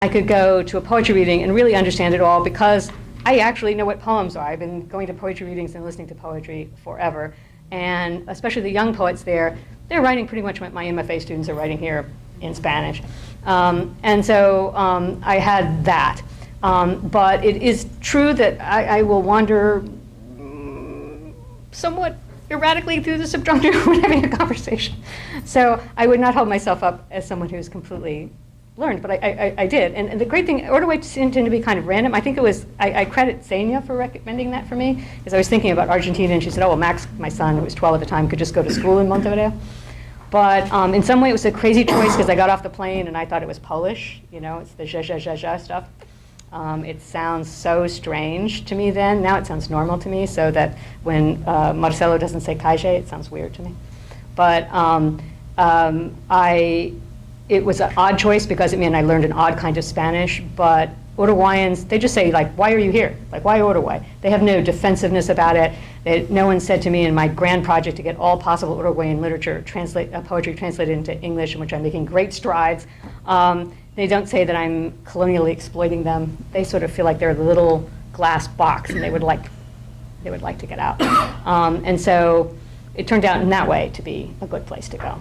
I could go to a poetry reading and really understand it all because I actually know what poems are. I've been going to poetry readings and listening to poetry forever. And especially the young poets there, they're writing pretty much what my MFA students are writing here in Spanish. And so I had that. But it is true that I will wander somewhat erratically through the subjunctive when having a conversation. So I would not hold myself up as someone who's completely learned, but I did. And the great thing, Uruguay seemed to be kind of random. I think it was, I credit Zena for recommending that for me, because I was thinking about Argentina, and she said, oh, well, Max, my son, who was 12 at the time, could just go to school in Montevideo. But in some way, it was a crazy choice, because I got off the plane, and I thought it was Polish. You know, it's the zha, zha, zha, zha stuff. It sounds so strange to me then. Now it sounds normal to me, so that when Marcelo doesn't say calle, it sounds weird to me. But it was an odd choice because it meant I learned an odd kind of Spanish, but Uruguayans, they just say, like, why are you here? Like, why Uruguay? They have no defensiveness about it. No one said to me in my grand project to get all possible Uruguayan literature, poetry translated into English, in which I'm making great strides. They don't say that I'm colonially exploiting them. They sort of feel like they're a little glass box, and they would like to get out. And so it turned out in that way to be a good place to go.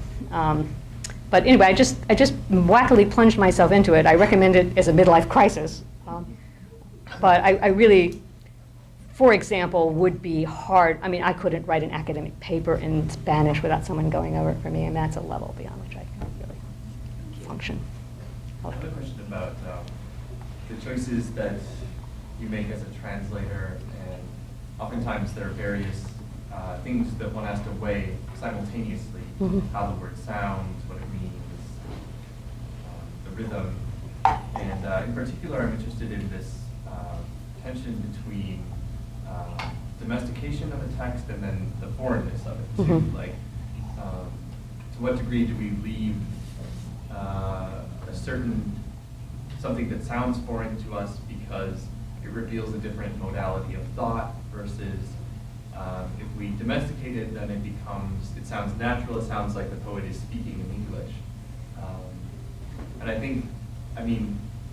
But anyway, I just wackily plunged myself into it. I recommend it as a midlife crisis. But I really, for example, would be hard. I mean, I couldn't write an academic paper in Spanish without someone going over it for me, and that's a level beyond which I can really function. I have a question about the choices that you make as a translator, and oftentimes there are various things that one has to weigh simultaneously. Mm-hmm. How the word sounds, what it means, the rhythm, and in particular I'm interested in this tension between domestication of a text and then the foreignness of it too. Mm-hmm. Like, to what degree do we leave something that sounds foreign to us because it reveals a different modality of thought versus if we domesticate it, then it sounds natural, it sounds like the poet is speaking in English. And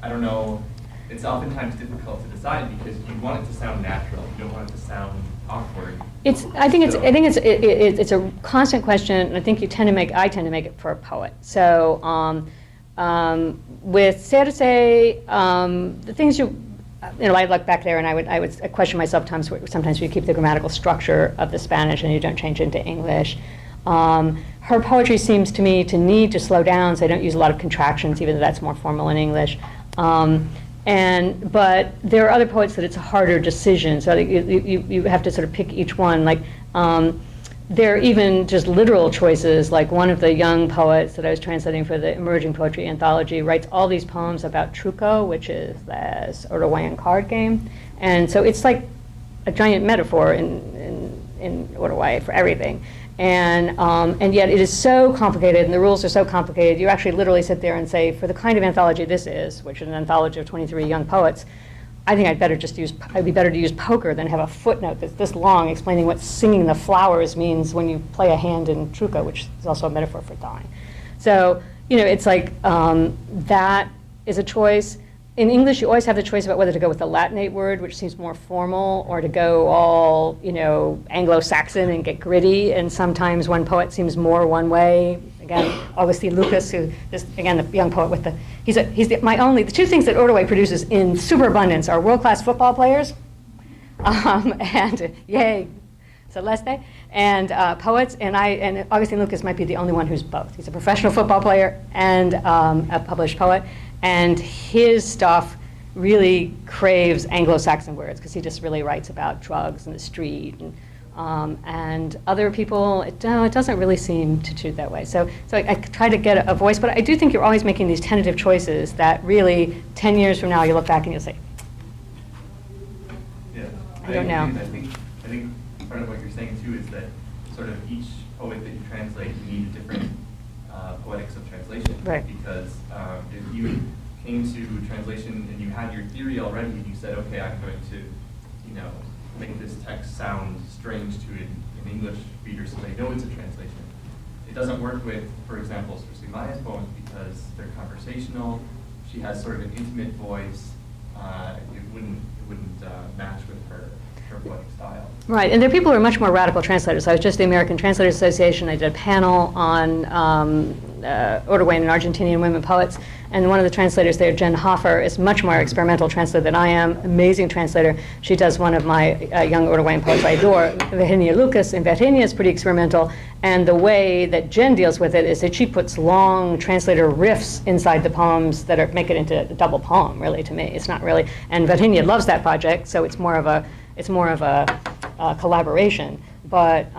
I don't know, it's oftentimes difficult to decide because you want it to sound natural, you don't want it to sound awkward. I think it's a constant question, and I think I tend to make it for a poet. So with Circe, the things I look back there and I would question myself sometimes you keep the grammatical structure of the Spanish and you don't change it into English. Her poetry seems to me to need to slow down, so I don't use a lot of contractions, even though that's more formal in English. But there are other poets that it's a harder decision, so you have to sort of pick each one. Like, there are even just literal choices, like one of the young poets that I was translating for the Emerging Poetry Anthology writes all these poems about truco, which is this Uruguayan card game. And so it's like a giant metaphor in Uruguay for everything. And yet it is so complicated, and the rules are so complicated, you actually literally sit there and say, for the kind of anthology this is, which is an anthology of 23 young poets, I think I'd be better to use poker than have a footnote that's this long explaining what singing the flowers means when you play a hand in truco, which is also a metaphor for dying. So, it's like that is a choice. In English, you always have the choice about whether to go with the Latinate word, which seems more formal, or to go all, Anglo-Saxon and get gritty. And sometimes one poet seems more one way. Again, Augustine Lucas, who is, again, the young poet with the two things that Uruguay produces in superabundance are world-class football players, and yay, Celeste, and poets. And Augustine Lucas might be the only one who's both. He's a professional football player and a published poet. And his stuff really craves Anglo-Saxon words because he just really writes about drugs and the street. And other people, it doesn't really seem to treat that way. So I try to get a voice, but I do think you're always making these tentative choices that really 10 years from now you look back and you'll say, yeah, I don't know. I think part of what you're saying too is that sort of each poet that you translate, you need a different poetics of translation. Right. Because if you came to translation and you had your theory already and you said, okay, I'm going to, make this text sound strange to an English reader so they know it's a translation. It doesn't work with, for example, Circe Maia's poems because they're conversational. she has sort of an intimate voice. It wouldn't match with her poetic style. Right, and there are people who are much more radical translators. I was just at the American Translators Association. I did a panel on Uruguayan and Argentinian women poets, and one of the translators there, Jen Hoffer, is much more experimental translator than I am. Amazing translator. She does one of my young Uruguayan poets I adore, Virginia Lucas, and Virginia is pretty experimental. And the way that Jen deals with it is that she puts long translator riffs inside the poems that make it into a double poem, really, to me. It's not really, and Virginia loves that project, so it's more of a collaboration, but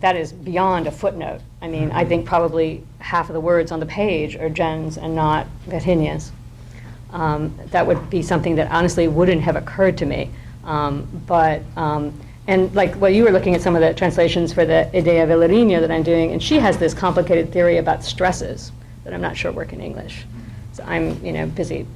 that is beyond a footnote. I mean, I think probably half of the words on the page are Jen's and not Virginia's. That would be something that honestly wouldn't have occurred to me. And like, well, you were looking at some of the translations for the Idea Villariño that I'm doing, and she has this complicated theory about stresses that I'm not sure work in English. So I'm, busy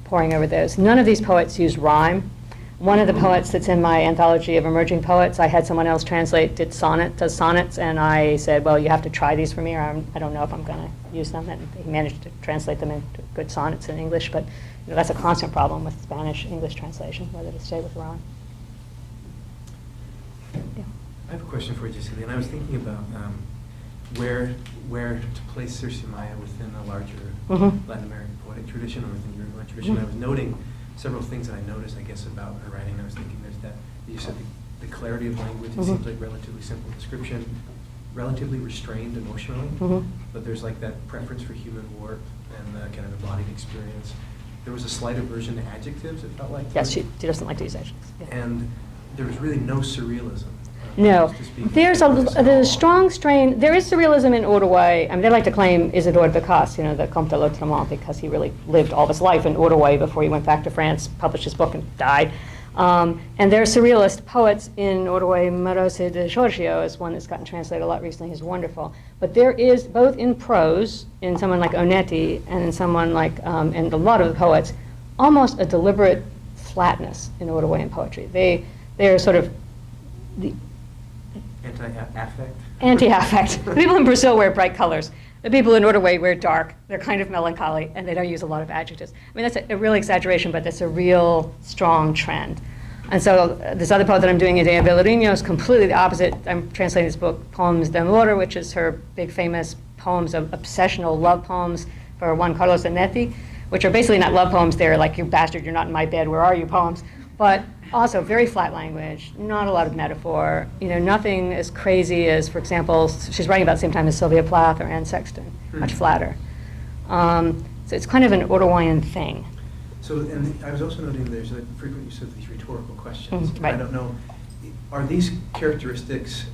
poring over those. None of these poets use rhyme. One of the poets that's in my anthology of emerging poets, I had someone else translate, does sonnets, and I said, well, you have to try these for me, or I don't know if I'm going to use them. And he managed to translate them into good sonnets in English, but that's a constant problem with Spanish-English translation, whether to stay with rhyme. Yeah. I have a question for you, Cecilia, and I was thinking about where to place Circe Maia within a larger Latin American poetic tradition or within Uruguayan tradition. I was noting several things that I noticed, I guess, about her writing. I was thinking there's that, you said the clarity of language, it seems like relatively simple description, relatively restrained emotionally, but there's like that preference for human warmth and the kind of embodied experience. There was a slight aversion to adjectives, it felt like. Yes, she doesn't like to use adjectives. Yeah. And there was really no surrealism. No, there's a strong strain. There is surrealism in Uruguay. I mean, they like to claim Isidore Ducasse, the Comte de l'Autremont, because he really lived all of his life in Uruguay before he went back to France, published his book, and died. And there are surrealist poets in Uruguay. Marose de Giorgio is one that's gotten translated a lot recently. He's wonderful. But there is, both in prose, in someone like Onetti, and in someone like, and a lot of the poets, almost a deliberate flatness in Uruguayan poetry. They are sort of the anti-affect? Anti-affect. The people in Brazil wear bright colors. The people in Uruguay wear dark. They're kind of melancholy, and they don't use a lot of adjectives. I mean, that's a real exaggeration, but that's a real strong trend. And so this other poet that I'm doing, Idea Villariño, is completely the opposite. I'm translating this book, Poems d'Amore, which is her big famous poems of obsessional love poems for Juan Carlos Onetti, which are basically not love poems. They're like, you bastard, you're not in my bed, where are you poems? But also very flat language, not a lot of metaphor, nothing as crazy as, for example, she's writing about the same time as Sylvia Plath or Anne Sexton, much flatter. So it's kind of an Uruguayan thing. So, and I was also noting there's a frequent use of these rhetorical questions. Right. I don't know, are these characteristics,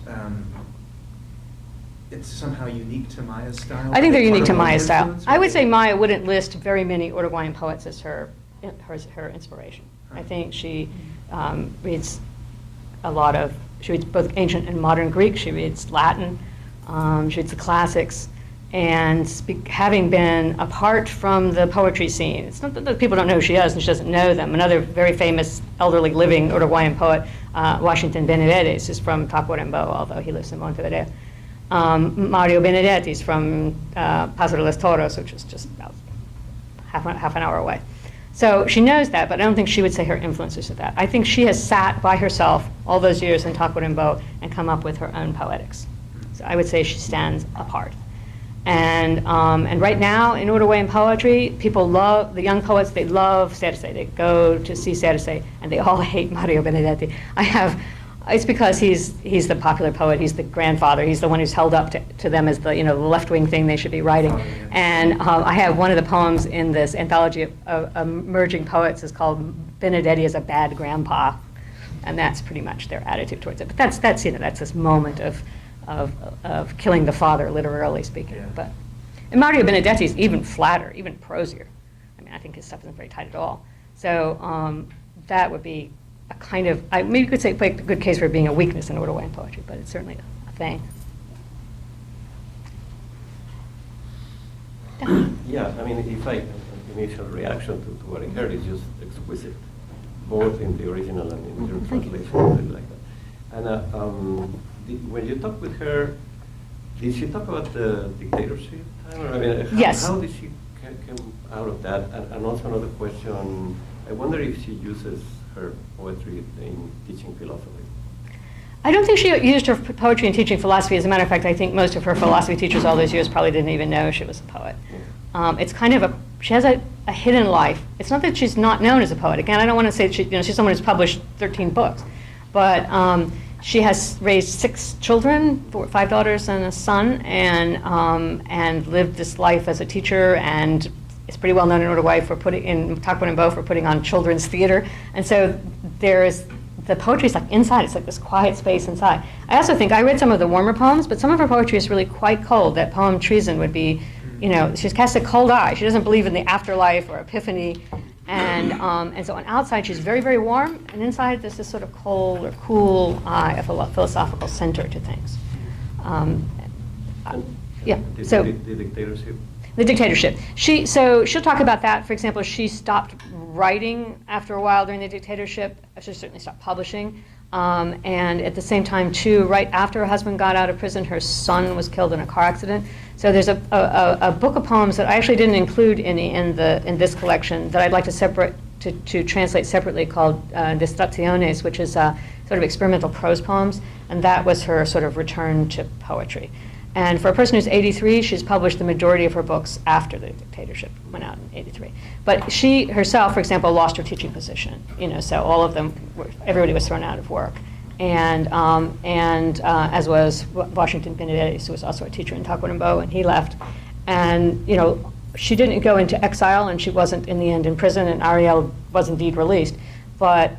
it's somehow unique to Maia's style? I think they're unique to Part of Maia's style. influence, I would or- say Maia wouldn't list very many Uruguayan poets as her inspiration. I think she reads she reads both ancient and modern Greek, she reads Latin, she reads the classics, and having been apart from the poetry scene, it's not that people don't know who she is and she doesn't know them. Another very famous elderly living Uruguayan poet, Washington Benavides, is from Tacuarembó, although he lives in Montevideo. Mario Benedetti is from Paso de los Toros, which is just about half an hour away. So she knows that, but I don't think she would say her influences are that. I think she has sat by herself all those years in Tacuarembó and come up with her own poetics. So I would say she stands apart. And right now in Uruguayan poetry, people love, the young poets, they love Circe. They go to see Circe, and they all hate Mario Benedetti. It's because he's the popular poet, he's the grandfather, he's the one who's held up to them as the the left-wing thing they should be writing. And I have one of the poems in this anthology of emerging poets is called Benedetti is a Bad Grandpa, and that's pretty much their attitude towards it. But that's this moment of killing the father, literally speaking. Yeah. But and Mario Benedetti's even flatter, even prosier. I mean, I think his stuff isn't very tight at all. So that would be a kind of, maybe you could say, make a good case for it being a weakness in Uruguayan poetry, but it's certainly a thing. Yeah, I mean, initial reaction to what I heard is just exquisite, both in the original and in your translation, something like that. And when you talked with her, did she talk about the dictatorship time? Or, I mean, Yes. How did she came out of that, and also another question. I wonder if she uses her poetry in teaching philosophy. I don't think she used her poetry in teaching philosophy. As a matter of fact, I think most of her philosophy teachers all those years probably didn't even know she was a poet. It's kind of she has a hidden life. It's not that she's not known as a poet. Again, I don't want to say she's someone who's published 13 books, but she has raised 6 children, 5 daughters and a son, and lived this life as a teacher, and is pretty well known in Uruguay for putting on children's theater. And so the poetry is like inside. It's like this quiet space inside. I also think I read some of the warmer poems, but some of her poetry is really quite cold. That poem Treason would be, she's cast a cold eye. She doesn't believe in the afterlife or epiphany, and so on outside she's very, very warm, and inside there's this sort of cold or cool eye, a philosophical center to things. Yeah. So the dictatorship. the dictatorship. She'll talk about that. For example, she stopped writing after a while during the dictatorship. She certainly stopped publishing. And at the same time, too, right after her husband got out of prison, her son was killed in a car accident. So there's a book of poems that I actually didn't include in this collection that I'd like to translate separately, called Distracciones, which is sort of experimental prose poems, and that was her sort of return to poetry. And for a person who's 83, she's published the majority of her books after the dictatorship went out in 83. But she herself, for example, lost her teaching position. So all of them, everybody was thrown out of work. And as was Washington Benedetti, who was also a teacher in Tacuarembó, and he left. And she didn't go into exile, and she wasn't in the end in prison, and Ariel was indeed released. But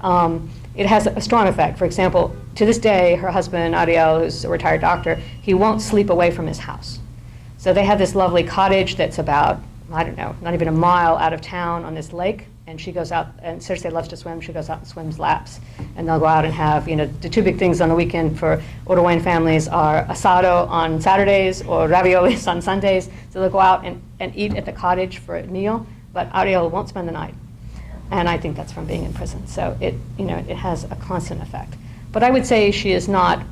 it has a strong effect. For example, to this day, her husband, Ariel, who's a retired doctor, he won't sleep away from his house. So they have this lovely cottage that's about, I don't know, not even a mile out of town on this lake, and she goes out, and Circe loves to swim, she goes out and swims laps. And they'll go out and have, the 2 big things on the weekend for Uruguayan families are asado on Saturdays or raviolis on Sundays. So they'll go out and eat at the cottage for a meal, but Ariel won't spend the night. And I think that's from being in prison. So it has a constant effect. But I would say she is not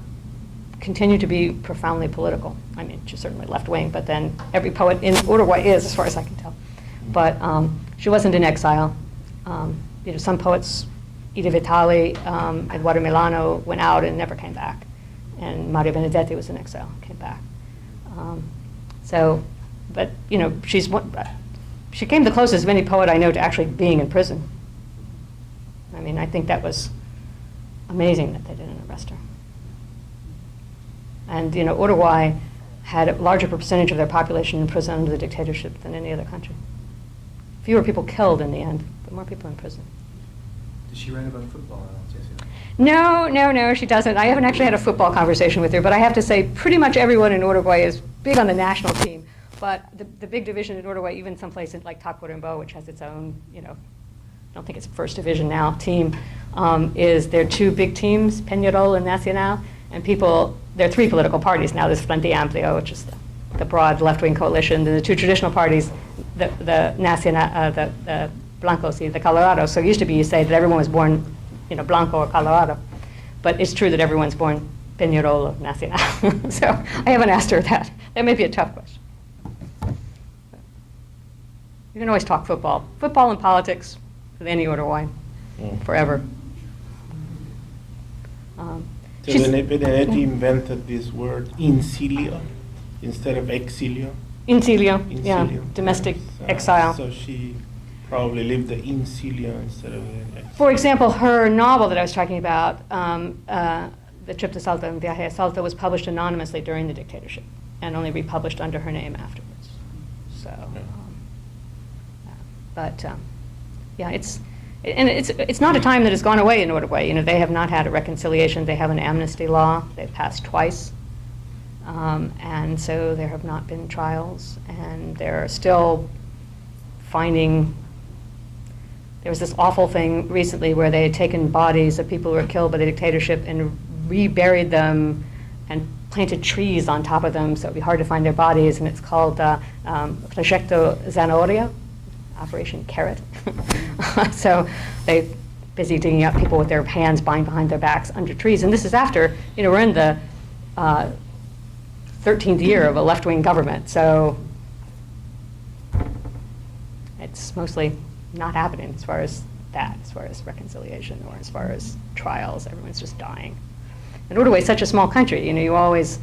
continued to be profoundly political. I mean, she's certainly left-wing, but then every poet in Uruguay is, as far as I can tell. But she wasn't in exile. Some poets, Ida Vitali and Eduardo Milano, went out and never came back. And Mario Benedetti was in exile, came back. She came the closest of any poet I know to actually being in prison. I mean, I think that was amazing that they didn't arrest her. And Uruguay had a larger percentage of their population in prison under the dictatorship than any other country. Fewer people killed in the end, but more people in prison. Does she write about football at all, Jessica? No, she doesn't. I haven't actually had a football conversation with her, but I have to say pretty much everyone in Uruguay is big on the national team. But the big division in Uruguay, even someplace like Tacuarembó, which has its own, I don't think it's first division now, team, is there are 2 big teams, Peñarol and Nacional, and there are 3 political parties now. There's Frente Amplio, which is the broad left-wing coalition, and the 2 traditional parties, the Nacional, the Blancos, the Colorados. So it used to be you say that everyone was born, Blanco or Colorado, but it's true that everyone's born Peñarol or Nacional. So I haven't asked her that. That may be a tough question. You can always talk football. Football and politics with any Uruguayan, forever. So Benedetti invented this word incilio instead of exilio. Incilio, yeah, domestic exile. So she probably lived the incilio instead of the exilio. For example, her novel that I was talking about, The Trip to Salta and Viaje a Salta, was published anonymously during the dictatorship and only republished under her name afterwards. So. But it's not a time that has gone away in Uruguay. They have not had a reconciliation. They have an amnesty law. They've passed twice, and so there have not been trials. And they're still finding. There was this awful thing recently where they had taken bodies of people who were killed by the dictatorship and reburied them and planted trees on top of them, so it'd be hard to find their bodies. And it's called Proyecto Zanahoria. Operation Carrot. So they busy digging up people with their hands behind their backs under trees. And this is after, we're in the 13th year of a left-wing government. So it's mostly not happening as far as that, as far as reconciliation or as far as trials. Everyone's just dying. And Uruguay is such a small country. You always,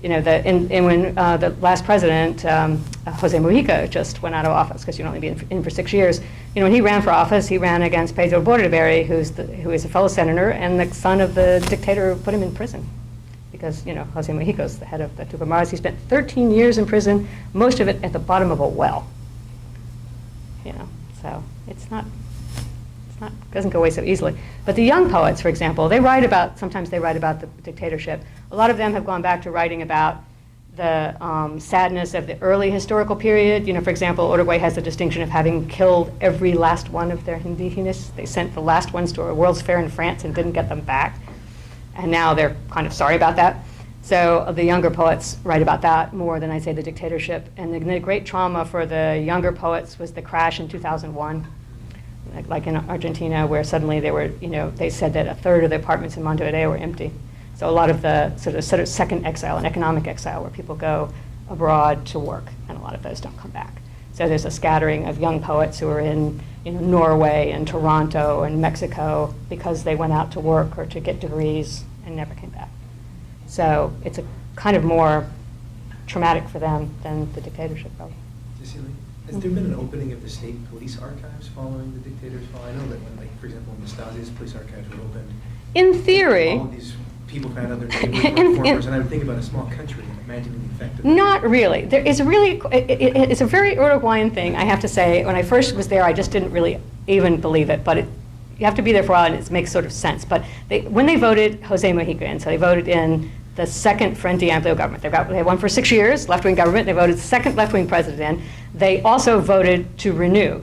when the last president, Jose Mujica, just went out of office, because you'd only be in for 6 years. When he ran for office, he ran against Pedro Bordaberry, who is a fellow senator and the son of the dictator who put him in prison. Because, Jose Mujica's the head of the Tucumás. He spent 13 years in prison, most of it at the bottom of a well. So it's not, doesn't go away so easily. But the young poets, for example, sometimes they write about the dictatorship. A lot of them have gone back to writing about the sadness of the early historical period. For example, Uruguay has the distinction of having killed every last one of their indígenas. They sent the last ones to a World's Fair in France and didn't get them back. And now they're kind of sorry about that. So the younger poets write about that more than, I say, the dictatorship. And the great trauma for the younger poets was the crash in 2001, like in Argentina, where suddenly they said that a third of the apartments in Montevideo were empty. So a lot of the sort of second exile, an economic exile, where people go abroad to work, and a lot of those don't come back. So there's a scattering of young poets who are in Norway and Toronto and Mexico because they went out to work or to get degrees and never came back. So it's a kind of more traumatic for them than the dictatorship, probably. Cecilia, has there been an opening of the state police archives following the dictator's fall? I know that when, for example, when Nastasia's police archives were opened, In theory, all of these people found other neighbors, and I would think about a small country, imagining the effect of that. not really. There is it's a very Uruguayan thing, I have to say. When I first was there, I just didn't really even believe it, but you have to be there for a while and it makes sort of sense. But when they voted Jose Mujica in, so they voted in the second Frente Amplio government. They had one for 6 years, left-wing government. They voted the second left-wing president in. They also voted to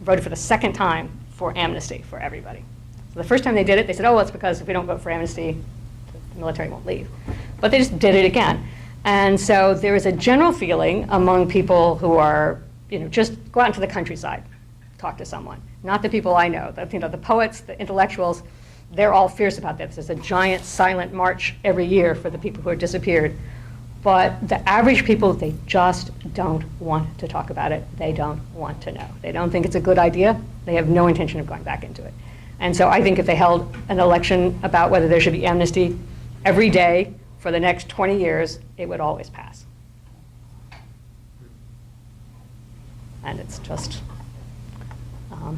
voted for the second time for amnesty for everybody. So the first time they did it, they said, oh, well, it's because if we don't vote for amnesty, the military won't leave. But they just did it again. And so there is a general feeling among people who are, just go out into the countryside, talk to someone. Not the people I know. The poets, the intellectuals, they're all fierce about this. There's a giant silent march every year for the people who are disappeared. But the average people, they just don't want to talk about it. They don't want to know. They don't think it's a good idea. They have no intention of going back into it. And so I think if they held an election about whether there should be amnesty every day for the next 20 years, it would always pass. And it's just,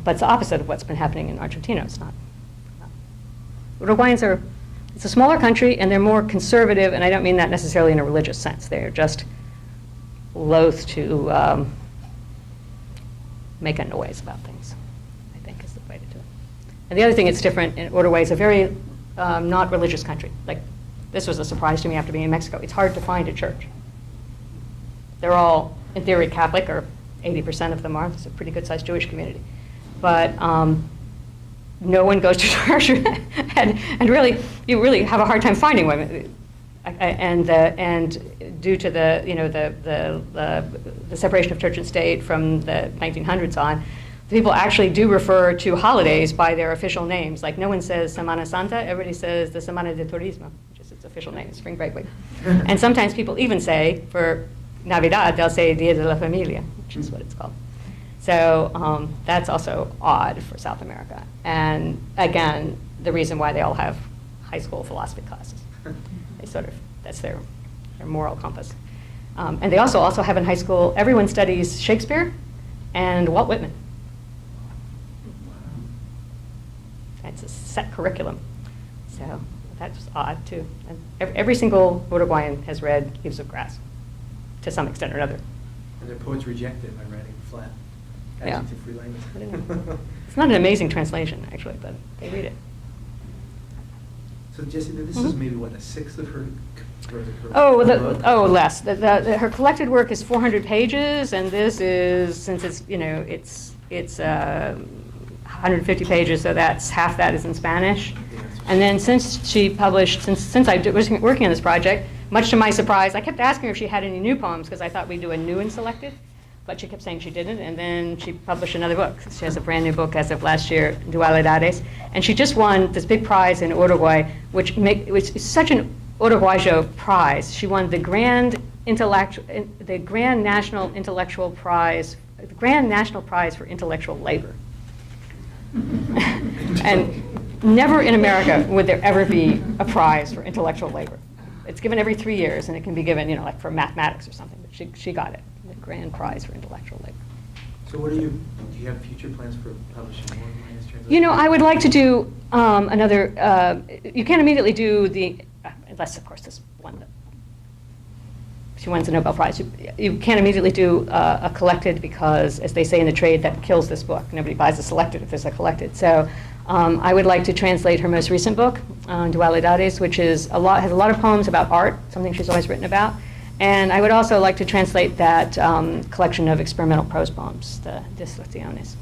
but it's the opposite of what's been happening in Argentina. It's not. Uruguayans it's a smaller country and they're more conservative, and I don't mean that necessarily in a religious sense. They're just loath to make a noise about things, I think is the way to do it. And the other thing that's different in Uruguay is a very not religious country. Like, this was a surprise to me after being in Mexico. It's hard to find a church. They're all, in theory, Catholic, or 80% of them are. It's a pretty good-sized Jewish community. But no one goes to church, and really, you really have a hard time finding one. And due to the separation of church and state from the 1900s on, people actually do refer to holidays by their official names. Like, no one says Semana Santa, everybody says the Semana de Turismo, which is its official name, Spring Break Week. And sometimes people even say, for Navidad, they'll say Dia de la Familia, which is what it's called. So that's also odd for South America. And again, the reason why they all have high school philosophy classes. That's their moral compass. And they also have in high school, everyone studies Shakespeare and Walt Whitman. It's a set curriculum. So that's odd too. And every single Uruguayan has read Leaves of Grass to some extent or another. And their poets reject it by writing flat, adjective-free language. It's not an amazing translation, actually, but they read it. So Jessie, this is maybe, what, a sixth of her Less. Her collected work is 400 pages, and this is, since it's 150 pages, so that's half that is in Spanish. And then since she published, since I was working on this project, much to my surprise, I kept asking her if she had any new poems, because I thought we'd do a new and selected, but she kept saying she didn't, and then she published another book. She has a brand new book as of last year, Dualidades, and she just won this big prize in Uruguay, which is such an Uruguayo prize. She won the Grand National Intellectual Prize the Grand National Prize for Intellectual Labor. And never in America would there ever be a prize for intellectual labor. It's given every 3 years, and it can be given, like for mathematics or something, but she got it, the Grand Prize for Intellectual Labor. So do you have future plans for publishing more Maia's translations? I would like to do another, you can't immediately do unless of course this one, she wins the Nobel Prize. You can't immediately do a collected because, as they say in the trade, that kills this book. Nobody buys a selected if there's a collected. So I would like to translate her most recent book, Dualidades, which has a lot of poems about art, something she's always written about. And I would also like to translate that collection of experimental prose poems, the Dislecciones.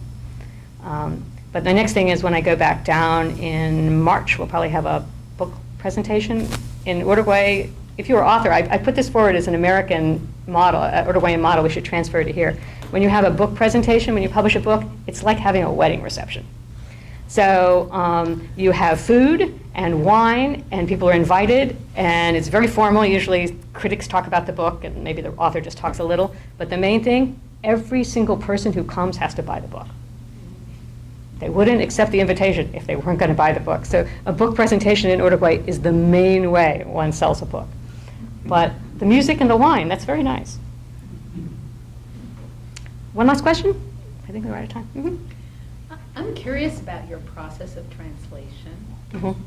But the next thing is when I go back down in March, we'll probably have a book presentation in Uruguay. If you're an author, I put this forward as an American model, Uruguayan model. We should transfer it to here. When you have a book presentation, when you publish a book, it's like having a wedding reception. So you have food and wine, and people are invited, and it's very formal. Usually critics talk about the book, and maybe the author just talks a little. But the main thing, every single person who comes has to buy the book. They wouldn't accept the invitation if they weren't going to buy the book. So a book presentation in Uruguay is the main way one sells a book. But the music and the wine, that's very nice. One last question? I think we're out of time. Mm-hmm. I'm curious about your process of translation. Mm-hmm.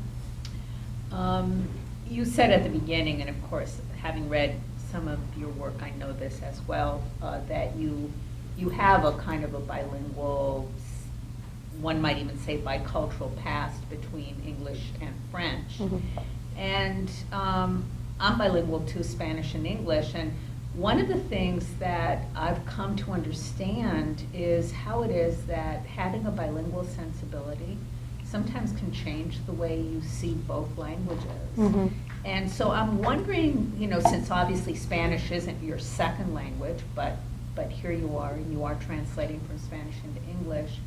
You said at the beginning, and of course, having read some of your work, I know this as well, that you have a kind of a bilingual, one might even say bicultural past between English and French. Mm-hmm. And I'm bilingual too, Spanish and English, and one of the things that I've come to understand is how it is that having a bilingual sensibility sometimes can change the way you see both languages. Mm-hmm. And so I'm wondering, since obviously Spanish isn't your second language, but here you are, and you are translating from Spanish into English,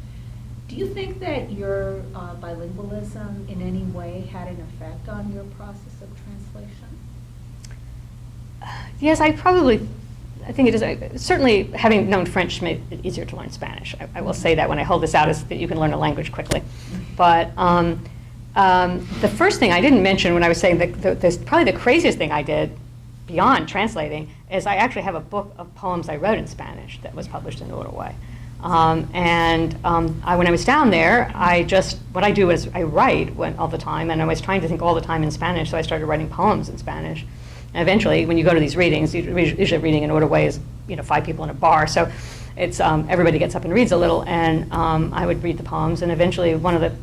do you think that your bilingualism in any way had an effect on your process of translation? Yes, I think it is. Certainly, having known French made it easier to learn Spanish. I will say that when I hold this out is that you can learn a language quickly. But the first thing I didn't mention when I was saying that probably the craziest thing I did beyond translating is I actually have a book of poems I wrote in Spanish that was published in Uruguay. When I was down there, what I do is I write all the time, and I was trying to think all the time in Spanish, so I started writing poems in Spanish. And eventually, when you go to these readings, usually reading in Uruguay is 5 people in a bar, so it's everybody gets up and reads a little, and I would read the poems, and eventually one of the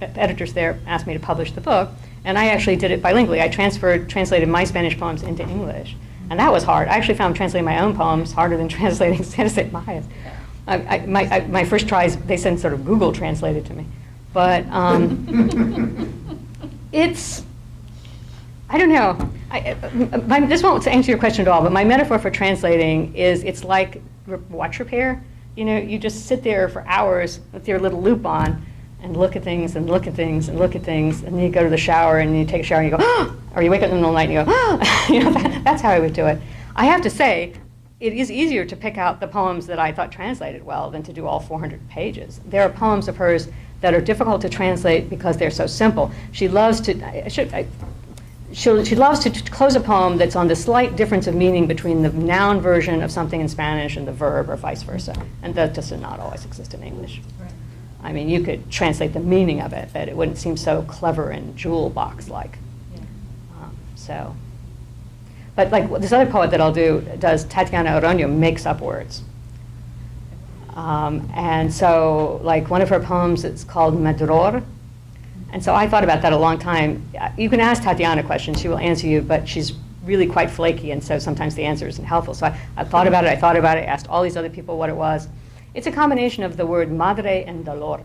editors there asked me to publish the book, and I actually did it bilingually. I translated my Spanish poems into English, and that was hard. I actually found translating my own poems harder than translating Circe Maia's. My first tries, they sent sort of Google translated to me, but I don't know. This won't answer your question at all, but my metaphor for translating is it's like watch repair. You just sit there for hours with your little loop on and look at things and look at things and look at things, and then you go to the shower and you take a shower and you go, oh! Or you wake up in the middle of the night and you go, oh! That's how I would do it. I have to say, it is easier to pick out the poems that I thought translated well than to do all 400 pages. There are poems of hers that are difficult to translate because they're so simple. She loves to close a poem that's on the slight difference of meaning between the noun version of something in Spanish and the verb, or vice versa. And that does not always exist in English. Right. I mean, you could translate the meaning of it, but it wouldn't seem so clever and jewel box-like. Yeah. But like this other poet that I'll do does, Tatiana Oroño, makes up words. And so like one of her poems, it's called Madror. And so I thought about that a long time. You can ask Tatiana questions, she will answer you, but she's really quite flaky, and so sometimes the answer isn't helpful. So I thought about it, asked all these other people what it was. It's a combination of the word madre and dolor.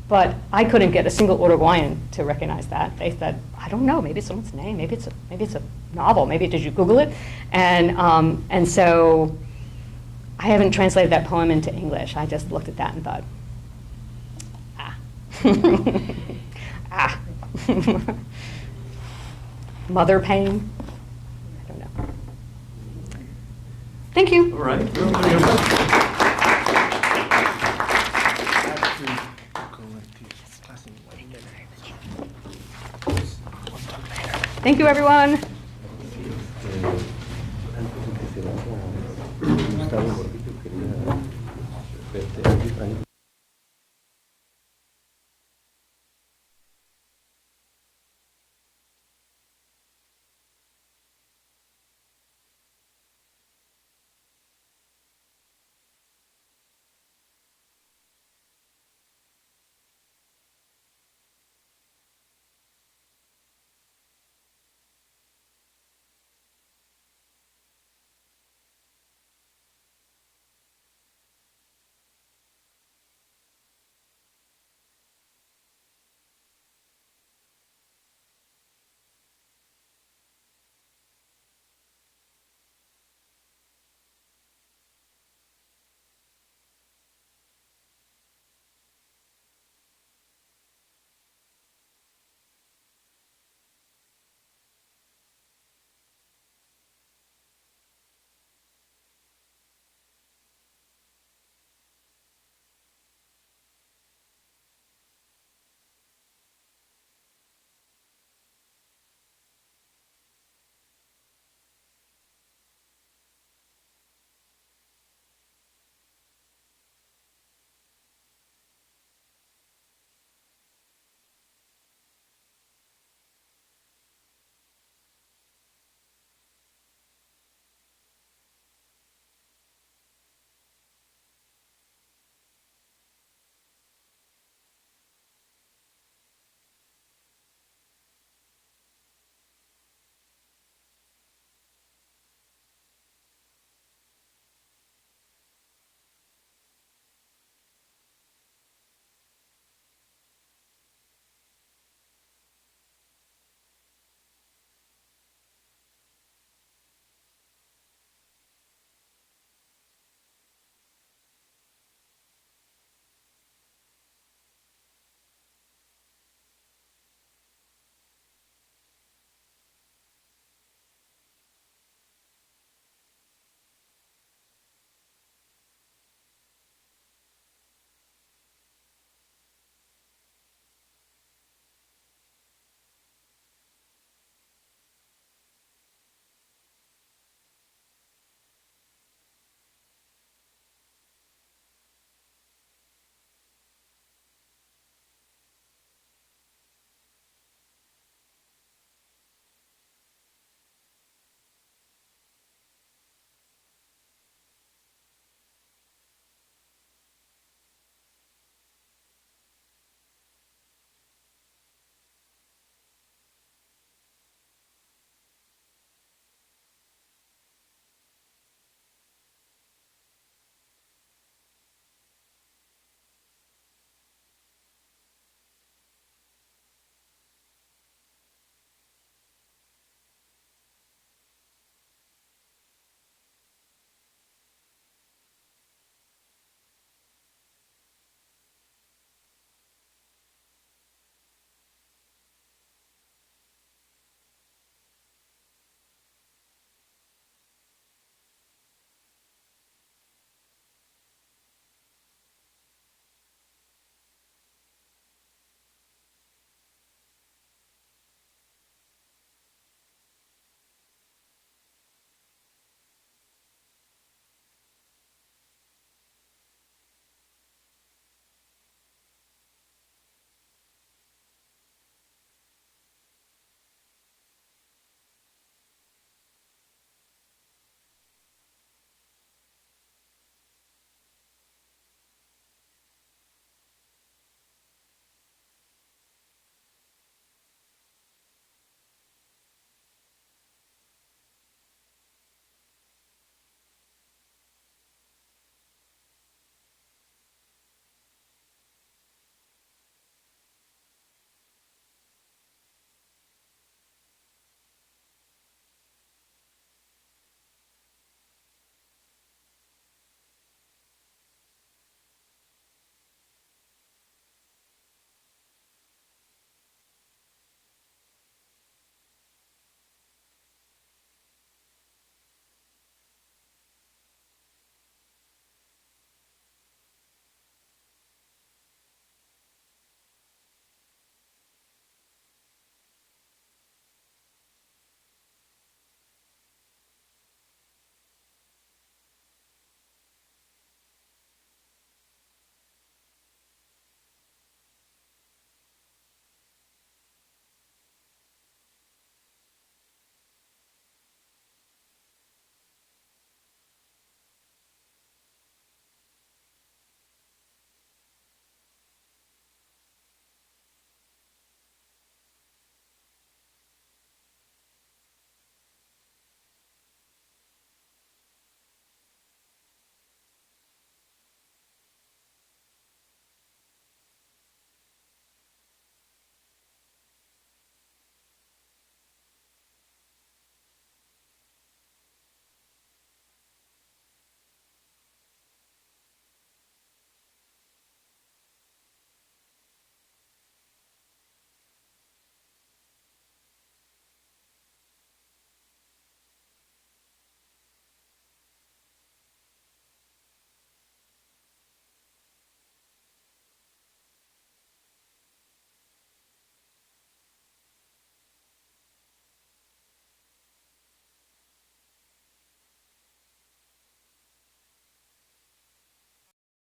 But I couldn't get a single Uruguayan to recognize that. They said, I don't know, maybe it's someone's name, maybe it's a novel, maybe did you Google it? And so I haven't translated that poem into English. I just looked at that and thought, mother pain. I don't know. Thank you. All right. Thank you, everyone. Antes de que se vaya, Gustavo Gordillo quería verte.